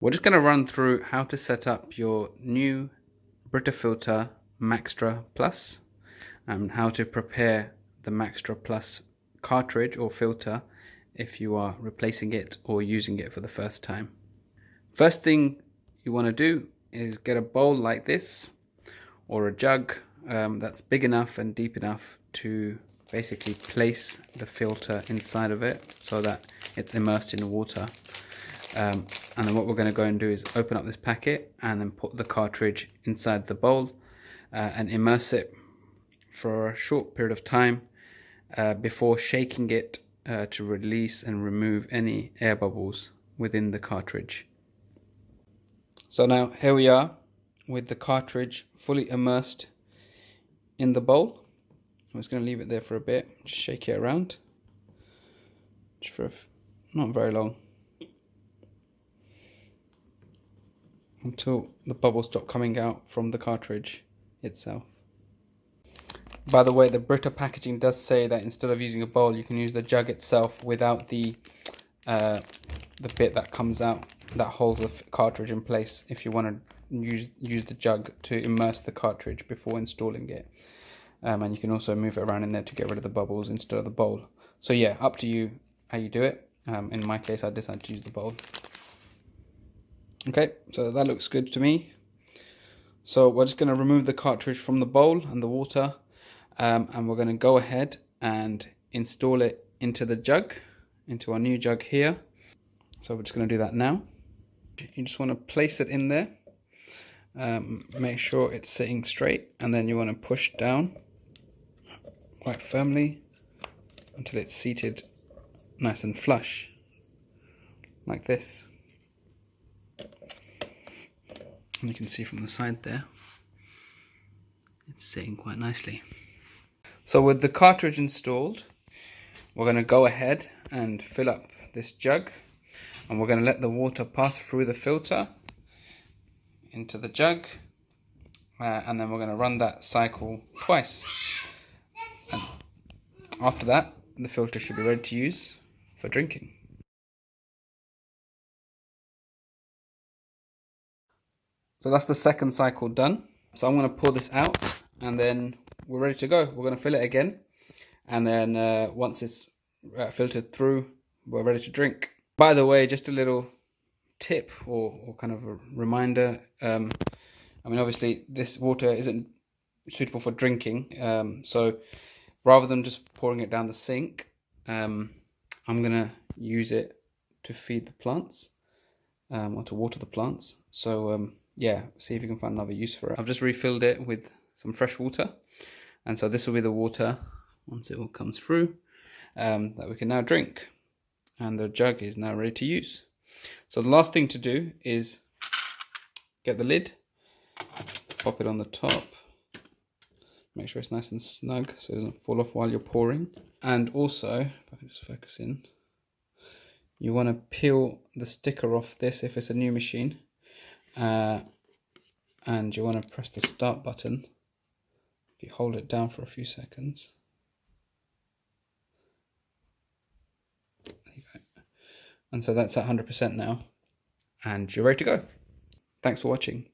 We're just going to run through how to set up your new Brita filter Maxtra Plus and how to prepare the Maxtra Plus cartridge or filter if you are replacing it or using it for the first time. First thing you want to do is get a bowl like this or a jug that's big enough and deep enough to basically place the filter inside of it so that it's immersed in water. And then what we're going to go and do is open up this packet and then put the cartridge inside the bowl and immerse it for a short period of time before shaking it to release and remove any air bubbles within the cartridge. So now here we are with the cartridge fully immersed in the bowl. I'm just going to leave it there for a bit, just shake it around, just for not very long, until the bubbles stop coming out from the cartridge itself. By the way, the Brita packaging does say that instead of using a bowl, you can use the jug itself without the bit that comes out that holds the cartridge in place, if you want to use the jug to immerse the cartridge before installing it. And you can also move it around in there to get rid of the bubbles instead of the bowl. So yeah, up to you how you do it. In my case, I decided to use the bowl. Okay, so that looks good to me. So we're just going to remove the cartridge from the bowl and the water, and we're going to go ahead and install it into the jug, into our new jug here. So we're just going to do that now. You just want to place it in there, make sure it's sitting straight, and then you want to push down quite firmly until it's seated nice and flush, like this. And you can see from the side there, it's sitting quite nicely. So with the cartridge installed, we're going to go ahead and fill up this jug, and we're going to let the water pass through the filter into the jug, and then we're going to run that cycle twice. And after that, the filter should be ready to use for drinking. So that's the second cycle done. So I'm going to pour this out, and then we're ready to go. We're going to fill it again, and then once it's filtered through, we're ready to drink. By the way, just a little tip or kind of a reminder. I mean, obviously this water isn't suitable for drinking, so rather than just pouring it down the sink, I'm going to use it to feed the plants or to water the plants. So yeah, see if you can find another use for it. I've just refilled it with some fresh water, and so this will be the water once it all comes through that we can now drink, and the jug is now ready to use. So the last thing to do is get the lid, pop it on the top, make sure it's nice and snug so it doesn't fall off while you're pouring. And also, if I can just focus in, you want to peel the sticker off this if it's a new machine, and you want to press the start button. If you hold it down for a few seconds, there you go. And so that's at 100% now, and you're ready to go. Thanks for watching.